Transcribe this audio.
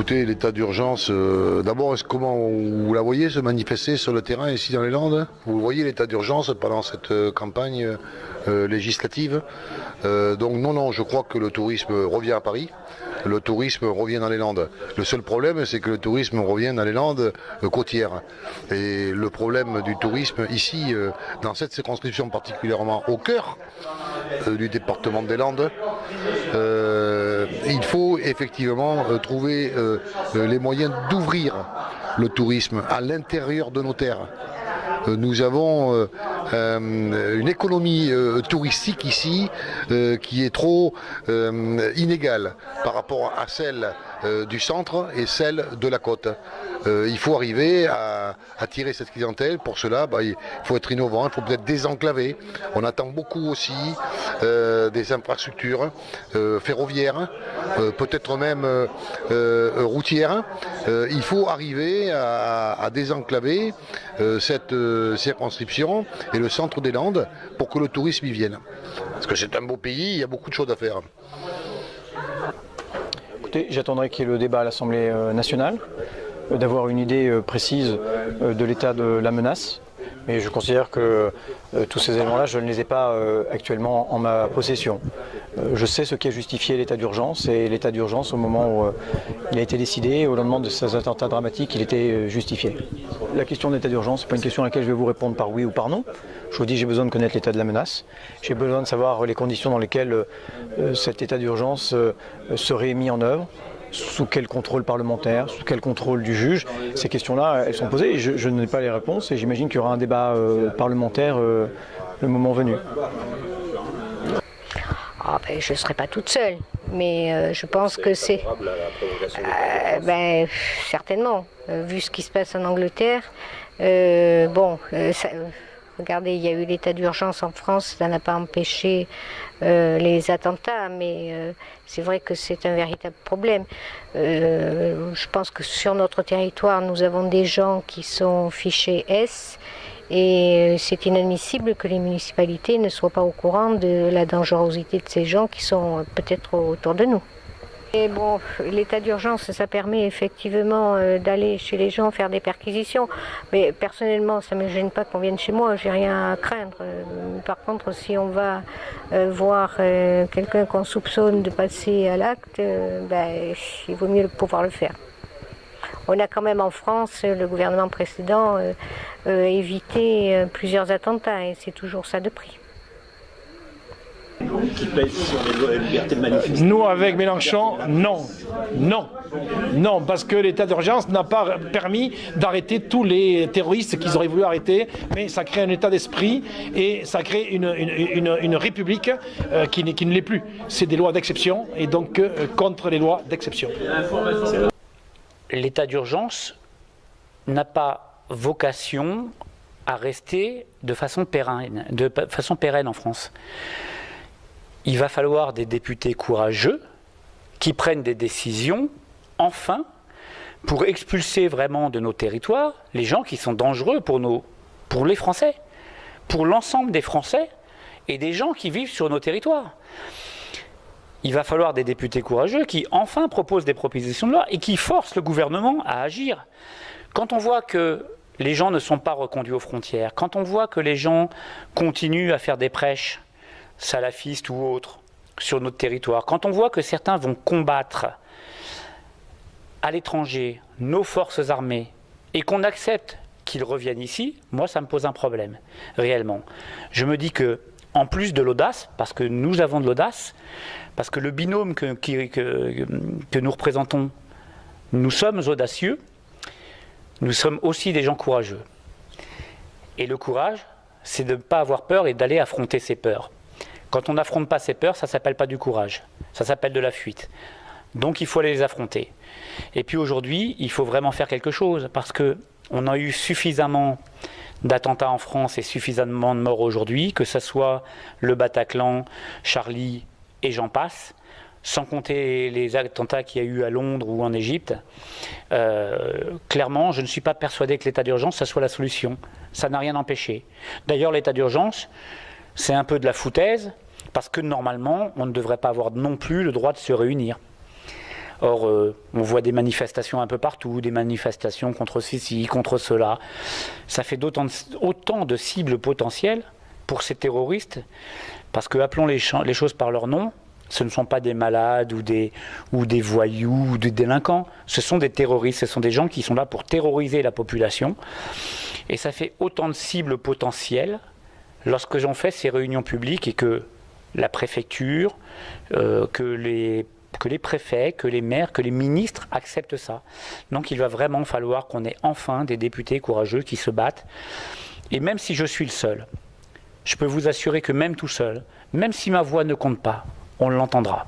Écoutez, l'état d'urgence, d'abord, comment vous la voyez se manifester sur le terrain ici dans les Landes? Vous voyez l'état d'urgence pendant cette campagne législative? Donc non, je crois que le tourisme revient à Paris. Le tourisme revient dans les Landes. Le seul problème, c'est que le tourisme revient dans les Landes côtières. Et le problème du tourisme ici, dans cette circonscription particulièrement au cœur du département des Landes, il faut effectivement trouver les moyens d'ouvrir le tourisme à l'intérieur de nos terres. Nous avons une économie touristique ici qui est trop inégale par rapport à celle du centre et celle de la côte. Il faut arriver à attirer cette clientèle. Pour cela, il faut être innovant, il faut peut-être désenclaver. On attend beaucoup aussi des infrastructures ferroviaires, peut-être même routières. Il faut arriver à désenclaver cette circonscription et le centre des Landes pour que le tourisme y vienne. Parce que c'est un beau pays, il y a beaucoup de choses à faire. Écoutez, j'attendrai qu'il y ait le débat à l'Assemblée nationale, d'avoir une idée précise de l'état de la menace. Mais je considère que tous ces éléments-là, je ne les ai pas actuellement en ma possession. Je sais ce qui a justifié l'état d'urgence, et l'état d'urgence, au moment où il a été décidé, au lendemain de ces attentats dramatiques, il était justifié. La question de l'état d'urgence, ce n'est pas une question à laquelle je vais vous répondre par oui ou par non. Je vous dis, j'ai besoin de connaître l'état de la menace. J'ai besoin de savoir les conditions dans lesquelles cet état d'urgence serait mis en œuvre. Sous quel contrôle parlementaire, sous quel contrôle du juge. Ces questions-là, elles sont posées et je n'ai pas les réponses, et j'imagine qu'il y aura un débat parlementaire le moment venu. Je ne serai pas toute seule, mais je pense que c'est... certainement, vu ce qui se passe en Angleterre, regardez, il y a eu l'état d'urgence en France, ça n'a pas empêché les attentats, mais c'est vrai que c'est un véritable problème. Je pense que sur notre territoire, nous avons des gens qui sont fichés S, et c'est inadmissible que les municipalités ne soient pas au courant de la dangerosité de ces gens qui sont peut-être autour de nous. Et bon, l'état d'urgence, ça permet effectivement d'aller chez les gens faire des perquisitions. Mais personnellement, ça ne me gêne pas qu'on vienne chez moi, j'ai rien à craindre. Par contre, si on va voir quelqu'un qu'on soupçonne de passer à l'acte, il vaut mieux pouvoir le faire. On a quand même en France, le gouvernement précédent, évité plusieurs attentats, et c'est toujours ça de prix. Qui pèse sur les libertés de manifester. Nous, avec Mélenchon, non, parce que l'état d'urgence n'a pas permis d'arrêter tous les terroristes qu'ils auraient voulu arrêter, mais ça crée un état d'esprit et ça crée une république qui ne l'est plus. C'est des lois d'exception, et donc contre les lois d'exception. L'état d'urgence n'a pas vocation à rester de façon pérenne en France. Il va falloir des députés courageux qui prennent des décisions, enfin, pour expulser vraiment de nos territoires les gens qui sont dangereux pour les Français, pour l'ensemble des Français et des gens qui vivent sur nos territoires. Il va falloir des députés courageux qui, enfin, proposent des propositions de loi et qui forcent le gouvernement à agir. Quand on voit que les gens ne sont pas reconduits aux frontières, quand on voit que les gens continuent à faire des prêches salafistes ou autres sur notre territoire, quand on voit que certains vont combattre à l'étranger nos forces armées et qu'on accepte qu'ils reviennent ici, moi ça me pose un problème, réellement. Je me dis que, en plus de l'audace, parce que nous avons de l'audace, parce que le binôme que nous représentons, nous sommes audacieux, nous sommes aussi des gens courageux. Et le courage, c'est de ne pas avoir peur et d'aller affronter ses peurs. Quand on n'affronte pas ses peurs, ça ne s'appelle pas du courage, ça s'appelle de la fuite. Donc il faut aller les affronter. Et puis aujourd'hui, il faut vraiment faire quelque chose, parce qu'on a eu suffisamment d'attentats en France et suffisamment de morts aujourd'hui, que ce soit le Bataclan, Charlie et j'en passe, sans compter les attentats qu'il y a eu à Londres ou en Égypte. Clairement, je ne suis pas persuadé que l'état d'urgence, ça soit la solution. Ça n'a rien empêché. D'ailleurs, l'état d'urgence, c'est un peu de la foutaise, parce que normalement, on ne devrait pas avoir non plus le droit de se réunir. Or, on voit des manifestations un peu partout, des manifestations contre ceci, contre cela. Ça fait autant de cibles potentielles pour ces terroristes, parce que, appelons les choses par leur nom, ce ne sont pas des malades ou des voyous ou des délinquants, ce sont des terroristes, ce sont des gens qui sont là pour terroriser la population. Et ça fait autant de cibles potentielles lorsque j'en fais ces réunions publiques et que la préfecture, que les préfets, que les maires, que les ministres acceptent ça. Donc il va vraiment falloir qu'on ait enfin des députés courageux qui se battent. Et même si je suis le seul, je peux vous assurer que même tout seul, même si ma voix ne compte pas, on l'entendra.